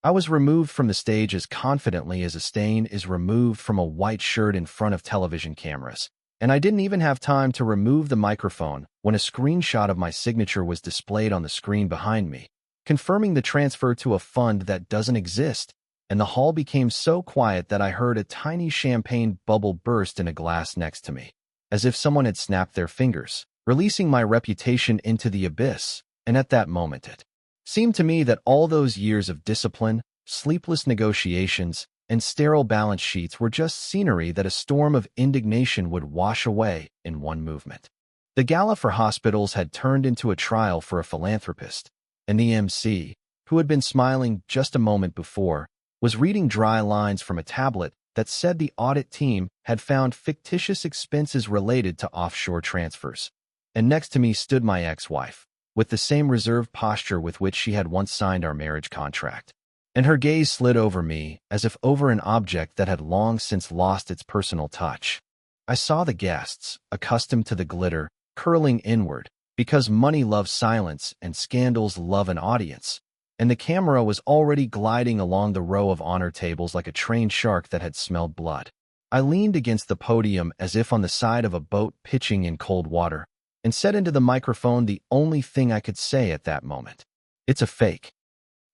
I was removed from the stage as confidently as a stain is removed from a white shirt in front of television cameras. And I didn't even have time to remove the microphone when a screenshot of my signature was displayed on the screen behind me, confirming the transfer to a fund that doesn't exist, and the hall became so quiet that I heard a tiny champagne bubble burst in a glass next to me, as if someone had snapped their fingers, releasing my reputation into the abyss. And at that moment it seemed to me that all those years of discipline, sleepless negotiations, and sterile balance sheets were just scenery that a storm of indignation would wash away in one movement. The gala for hospitals had turned into a trial for a philanthropist, and the MC, who had been smiling just a moment before, was reading dry lines from a tablet that said the audit team had found fictitious expenses related to offshore transfers. And next to me stood my ex-wife, with the same reserved posture with which she had once signed our marriage contract. And her gaze slid over me as if over an object that had long since lost its personal touch. I saw the guests, accustomed to the glitter, curling inward, because money loves silence and scandals love an audience, and the camera was already gliding along the row of honor tables like a trained shark that had smelled blood. I leaned against the podium as if on the side of a boat pitching in cold water, and said into the microphone the only thing I could say at that moment. "It's a fake."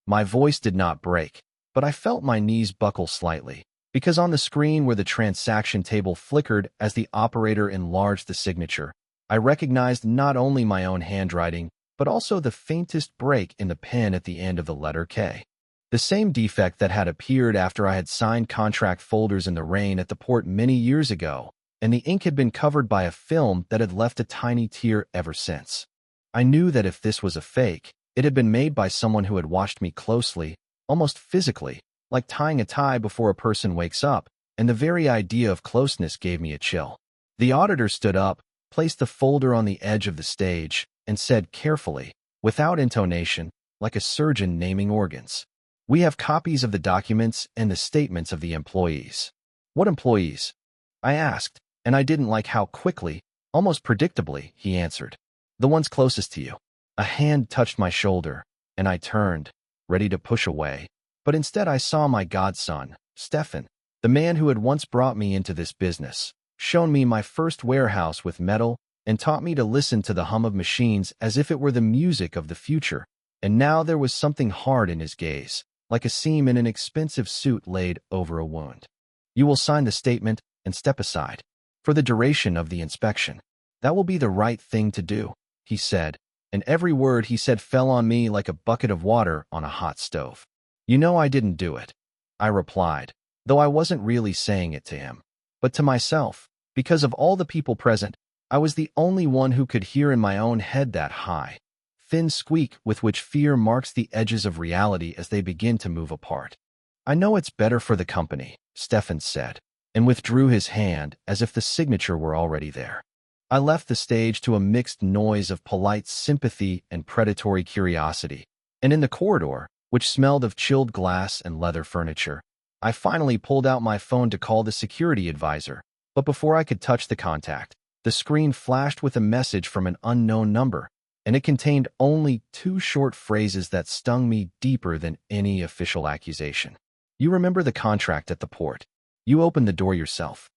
My voice did not break, but I felt my knees buckle slightly, because on the screen where the transaction table flickered as the operator enlarged the signature, I recognized not only my own handwriting, but also the faintest break in the pen at the end of the letter K. The same defect that had appeared after I had signed contract folders in the rain at the port many years ago, and the ink had been covered by a film that had left a tiny tear ever since. I knew that if this was a fake, it had been made by someone who had watched me closely, almost physically, like tying a tie before a person wakes up, and the very idea of closeness gave me a chill. The auditor stood up, placed the folder on the edge of the stage, and said carefully, without intonation, like a surgeon naming organs, "We have copies of the documents and the statements of the employees." "What employees?" I asked, and I didn't like how quickly, almost predictably, he answered. "The ones closest to you." A hand touched my shoulder, and I turned, ready to push away, but instead I saw my godson, Stefan, the man who had once brought me into this business, shown me my first warehouse with metal, and taught me to listen to the hum of machines as if it were the music of the future. And now there was something hard in his gaze, like a seam in an expensive suit laid over a wound. "You will sign the statement and step aside for the duration of the inspection. That will be the right thing to do," he said, and every word he said fell on me like a bucket of water on a hot stove. "You know I didn't do it," I replied, though I wasn't really saying it to him, but to myself, because of all the people present. I was the only one who could hear in my own head that high, thin squeak with which fear marks the edges of reality as they begin to move apart. "I know it's better for the company," Stefan said, and withdrew his hand as if the signature were already there. I left the stage to a mixed noise of polite sympathy and predatory curiosity, and in the corridor, which smelled of chilled glass and leather furniture, I finally pulled out my phone to call the security advisor, but before I could touch the contact, the screen flashed with a message from an unknown number, and it contained only 2 short phrases that stung me deeper than any official accusation. "You remember the contract at the port. You opened the door yourself.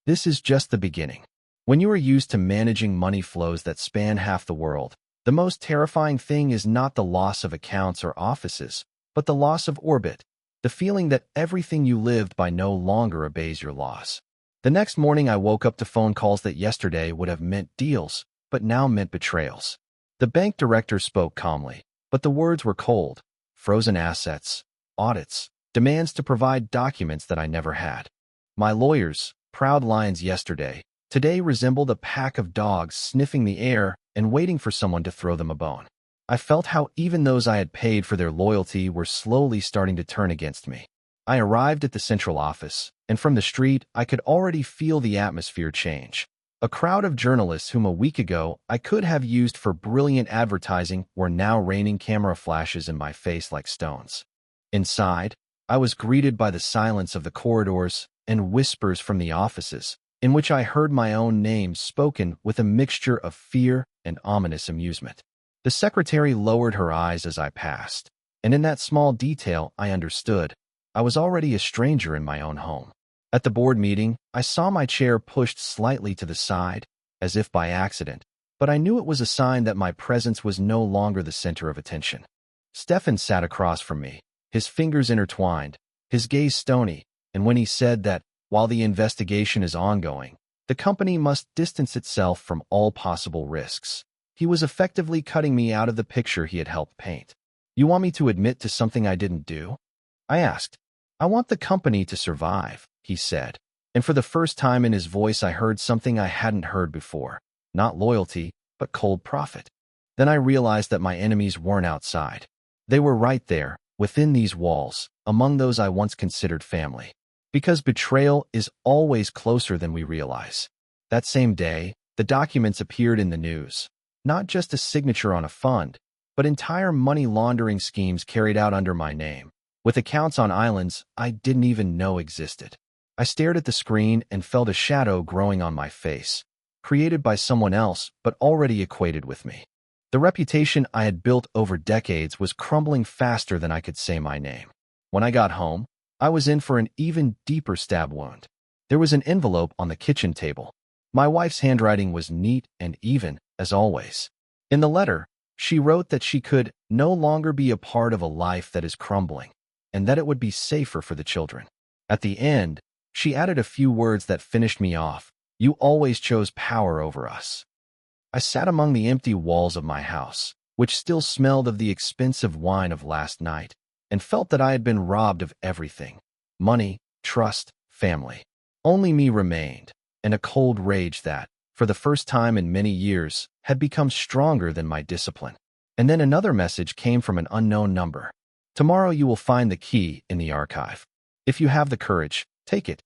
This is just the beginning. When you are used to managing money flows that span half the world, the most terrifying thing is not the loss of accounts or offices, but the loss of orbit, the feeling that everything you lived by no longer obeys your laws." The next morning I woke up to phone calls that yesterday would have meant deals, but now meant betrayals. The bank director spoke calmly, but the words were cold. Frozen assets, audits, demands to provide documents that I never had. My lawyers, proud lions yesterday, today resembled a pack of dogs sniffing the air and waiting for someone to throw them a bone. I felt how even those I had paid for their loyalty were slowly starting to turn against me. I arrived at the central office, and from the street I could already feel the atmosphere change. A crowd of journalists whom a week ago I could have used for brilliant advertising were now raining camera flashes in my face like stones. Inside, I was greeted by the silence of the corridors and whispers from the offices, in which I heard my own name spoken with a mixture of fear and ominous amusement. The secretary lowered her eyes as I passed, And in that small detail, I understood. I was already a stranger in my own home. At the board meeting, I saw my chair pushed slightly to the side, as if by accident, but I knew it was a sign that my presence was no longer the center of attention. Stefan sat across from me, his fingers intertwined, his gaze stony, and when he said that, while the investigation is ongoing, the company must distance itself from all possible risks, he was effectively cutting me out of the picture he had helped paint. "You want me to admit to something I didn't do?" I asked. "I want the company to survive," he said. And for the first time in his voice I heard something I hadn't heard before. Not loyalty, but cold profit. Then I realized that my enemies weren't outside. They were right there, within these walls, among those I once considered family. Because betrayal is always closer than we realize. That same day, the documents appeared in the news. Not just a signature on a fund, but entire money laundering schemes carried out under my name, with accounts on islands I didn't even know existed. I stared at the screen and felt a shadow growing on my face, created by someone else but already equated with me. The reputation I had built over decades was crumbling faster than I could say my name. When I got home, I was in for an even deeper stab wound. There was an envelope on the kitchen table. My wife's handwriting was neat and even, as always. In the letter, she wrote that she could no longer be a part of a life that is crumbling, and that it would be safer for the children. At the end, she added a few words that finished me off. "You always chose power over us." I sat among the empty walls of my house, which still smelled of the expensive wine of last night, and felt that I had been robbed of everything: money, trust, family. Only me remained, and a cold rage that, for the first time in many years, had become stronger than my discipline. And then another message came from an unknown number. "Tomorrow you will find the key in the archive. If you have the courage, take it."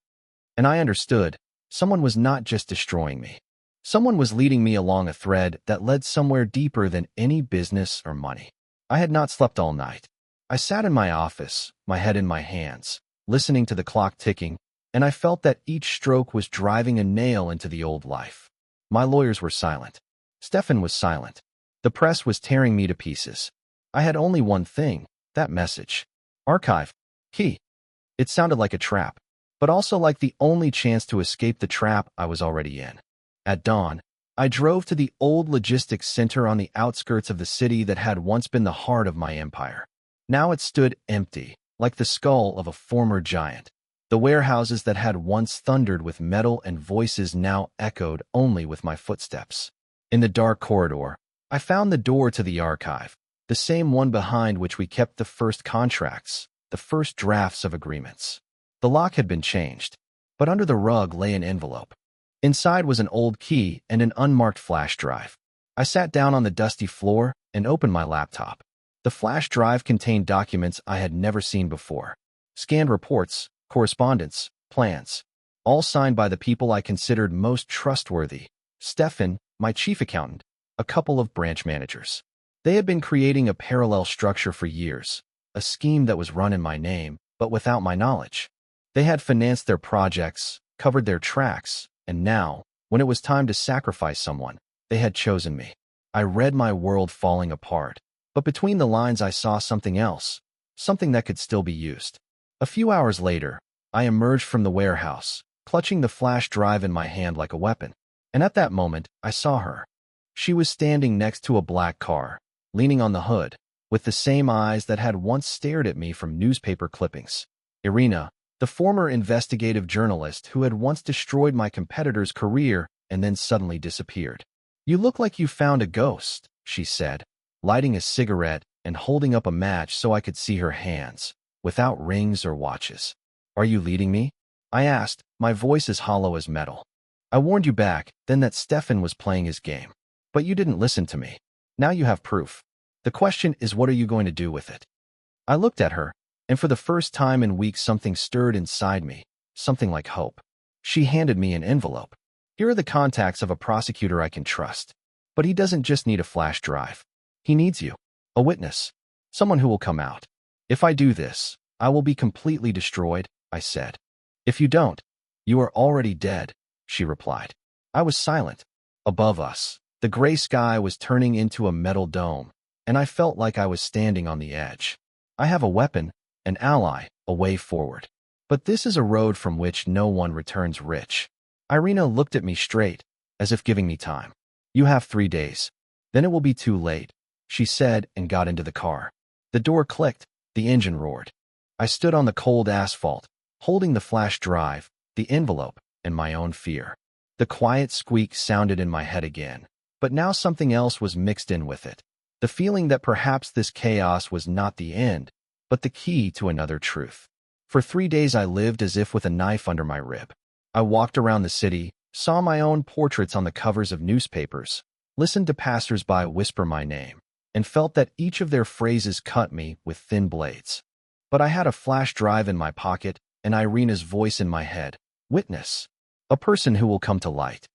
And I understood. Someone was not just destroying me. Someone was leading me along a thread that led somewhere deeper than any business or money. I had not slept all night. I sat in my office, my head in my hands, listening to the clock ticking, and I felt that each stroke was driving a nail into the old life. My lawyers were silent. Stefan was silent. The press was tearing me to pieces. I had only one thing: that message. Archive. Key. It sounded like a trap, but also like the only chance to escape the trap I was already in. At dawn, I drove to the old logistics center on the outskirts of the city that had once been the heart of my empire. Now it stood empty, like the skull of a former giant. The warehouses that had once thundered with metal and voices now echoed only with my footsteps. In the dark corridor, I found the door to the archive, the same one behind which we kept the first contracts, the first drafts of agreements. The lock had been changed, but under the rug lay an envelope. Inside was an old key and an unmarked flash drive. I sat down on the dusty floor and opened my laptop. The flash drive contained documents I had never seen before. Scanned reports, correspondence, plans, all signed by the people I considered most trustworthy: Stefan, my chief accountant, a couple of branch managers. They had been creating a parallel structure for years, a scheme that was run in my name, but without my knowledge. They had financed their projects, covered their tracks, and now, when it was time to sacrifice someone, they had chosen me. I read my world falling apart, but between the lines I saw something else, something that could still be used. A few hours later, I emerged from the warehouse, clutching the flash drive in my hand like a weapon. And at that moment, I saw her. She was standing next to a black car, leaning on the hood, with the same eyes that had once stared at me from newspaper clippings. Irina, the former investigative journalist who had once destroyed my competitor's career and then suddenly disappeared. "You look like you found a ghost," she said, lighting a cigarette and holding up a match so I could see her hands, without rings or watches. "Are you leading me?" I asked, my voice as hollow as metal. "I warned you back then that Stefan was playing his game. But you didn't listen to me. Now you have proof. The question is, what are you going to do with it?" I looked at her, and for the first time in weeks something stirred inside me, something like hope. She handed me an envelope. "Here are the contacts of a prosecutor I can trust. But he doesn't just need a flash drive. He needs you. A witness. Someone who will come out. If I do this, I will be completely destroyed," I said. "If you don't, you are already dead," she replied. I was silent. Above us, the gray sky was turning into a metal dome, and I felt like I was standing on the edge. I have a weapon, an ally, a way forward. But this is a road from which no one returns rich. Irina looked at me straight, as if giving me time. You have 3 days. Then it will be too late, she said and got into the car. The door clicked, the engine roared. I stood on the cold asphalt, holding the flash drive, the envelope, and my own fear. The quiet squeak sounded in my head again, but now something else was mixed in with it. The feeling that perhaps this chaos was not the end, but the key to another truth. For 3 days I lived as if with a knife under my rib. I walked around the city, saw my own portraits on the covers of newspapers, listened to passers-by whisper my name, and felt that each of their phrases cut me with thin blades. But I had a flash drive in my pocket and Irina's voice in my head. Witness. A person who will come to light.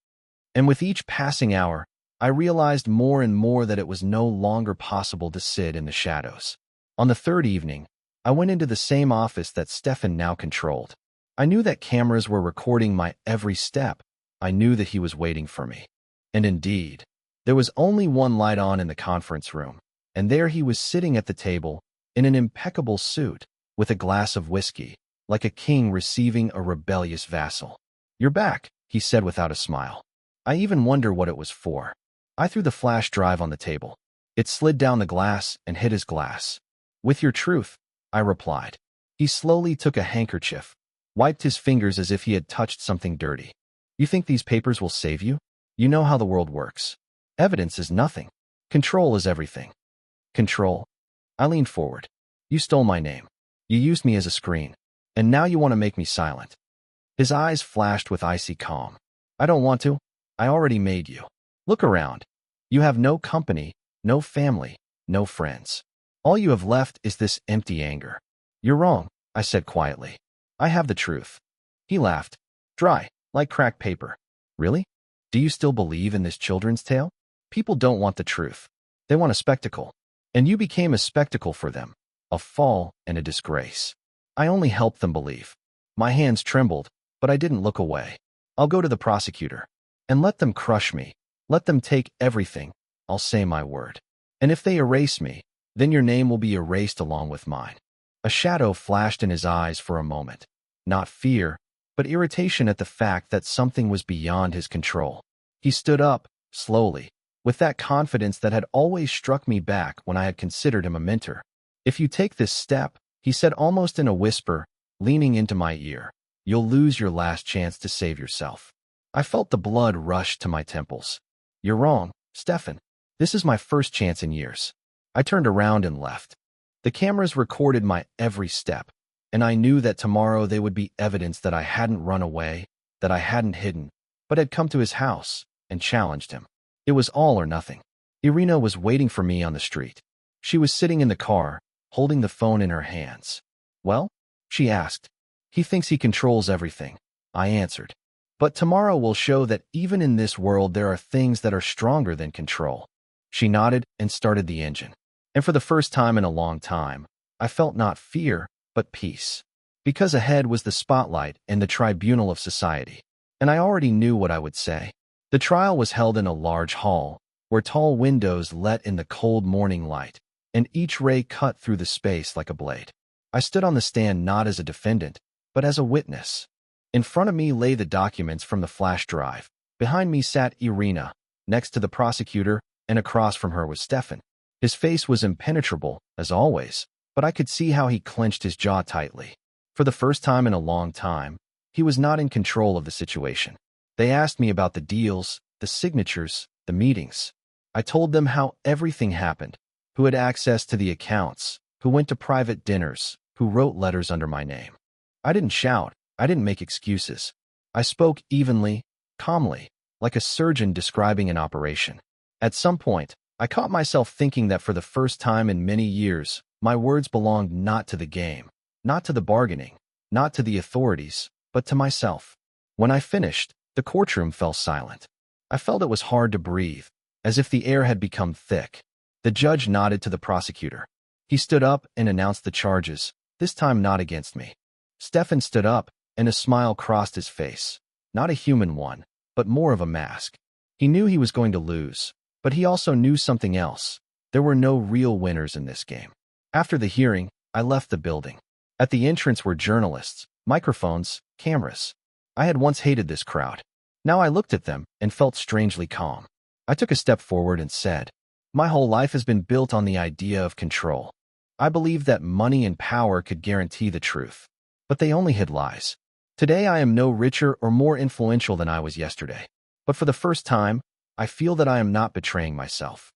And with each passing hour, I realized more and more that it was no longer possible to sit in the shadows. On the 3rd evening, I went into the same office that Stefan now controlled. I knew that cameras were recording my every step. I knew that he was waiting for me. And indeed, there was only one light on in the conference room, and there he was sitting at the table, in an impeccable suit, with a glass of whiskey, like a king receiving a rebellious vassal. You're back, he said without a smile. I even wonder what it was for. I threw the flash drive on the table. It slid down the glass and hit his glass. With your truth, I replied. He slowly took a handkerchief, wiped his fingers as if he had touched something dirty. You think these papers will save you? You know how the world works. Evidence is nothing. Control is everything. Control? I leaned forward. You stole my name. You used me as a screen. And now you want to make me silent. His eyes flashed with icy calm. I don't want to. I already made you. Look around. You have no company, no family, no friends. All you have left is this empty anger. You're wrong, I said quietly. I have the truth. He laughed. Dry, like cracked paper. Really? Do you still believe in this children's tale? People don't want the truth. They want a spectacle. And you became a spectacle for them. A fall and a disgrace. I only helped them believe. My hands trembled, but I didn't look away. I'll go to the prosecutor. And let them crush me. Let them take everything. I'll say my word. And if they erase me, then your name will be erased along with mine. A shadow flashed in his eyes for a moment. Not fear, but irritation at the fact that something was beyond his control. He stood up, slowly, with that confidence that had always struck me back when I had considered him a mentor. If you take this step, he said almost in a whisper, leaning into my ear, you'll lose your last chance to save yourself. I felt the blood rush to my temples. You're wrong, Stefan. This is my first chance in years. I turned around and left. The cameras recorded my every step, and I knew that tomorrow they would be evidence that I hadn't run away, that I hadn't hidden, but had come to his house and challenged him. It was all or nothing. Irina was waiting for me on the street. She was sitting in the car, holding the phone in her hands. Well? She asked. He thinks he controls everything, I answered. But tomorrow will show that even in this world there are things that are stronger than control. She nodded and started the engine. And for the first time in a long time, I felt not fear, but peace. Because ahead was the spotlight and the tribunal of society. And I already knew what I would say. The trial was held in a large hall, where tall windows let in the cold morning light, and each ray cut through the space like a blade. I stood on the stand not as a defendant, but as a witness. In front of me lay the documents from the flash drive. Behind me sat Irina, next to the prosecutor, and across from her was Stefan. His face was impenetrable, as always, but I could see how he clenched his jaw tightly. For the first time in a long time, he was not in control of the situation. They asked me about the deals, the signatures, the meetings. I told them how everything happened, who had access to the accounts, who went to private dinners, who wrote letters under my name. I didn't shout. I didn't make excuses. I spoke evenly, calmly, like a surgeon describing an operation. At some point, I caught myself thinking that for the first time in many years, my words belonged not to the game, not to the bargaining, not to the authorities, but to myself. When I finished, the courtroom fell silent. I felt it was hard to breathe, as if the air had become thick. The judge nodded to the prosecutor. He stood up and announced the charges, this time not against me. Stefan stood up, and a smile crossed his face. Not a human one, but more of a mask. He knew he was going to lose, but he also knew something else. There were no real winners in this game. After the hearing, I left the building. At the entrance were journalists, microphones, cameras. I had once hated this crowd. Now I looked at them and felt strangely calm. I took a step forward and said, "My whole life has been built on the idea of control. I believed that money and power could guarantee the truth. But they only hid lies. Today I am no richer or more influential than I was yesterday. But for the first time, I feel that I am not betraying myself."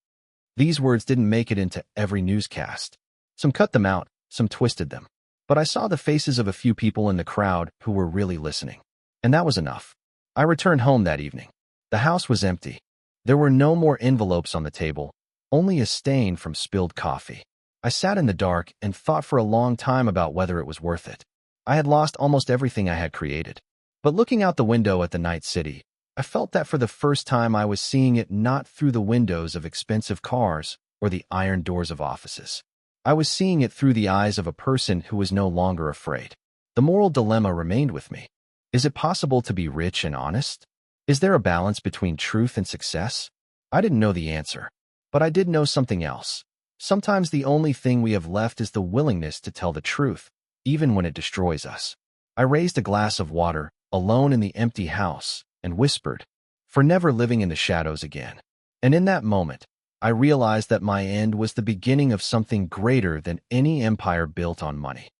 These words didn't make it into every newscast. Some cut them out, some twisted them. But I saw the faces of a few people in the crowd who were really listening. And that was enough. I returned home that evening. The house was empty. There were no more envelopes on the table, only a stain from spilled coffee. I sat in the dark and thought for a long time about whether it was worth it. I had lost almost everything I had created. But looking out the window at the night city, I felt that for the first time I was seeing it not through the windows of expensive cars or the iron doors of offices. I was seeing it through the eyes of a person who was no longer afraid. The moral dilemma remained with me. Is it possible to be rich and honest? Is there a balance between truth and success? I didn't know the answer, but I did know something else. Sometimes the only thing we have left is the willingness to tell the truth, even when it destroys us. I raised a glass of water, alone in the empty house, and whispered, "For never living in the shadows again." And in that moment, I realized that my end was the beginning of something greater than any empire built on money.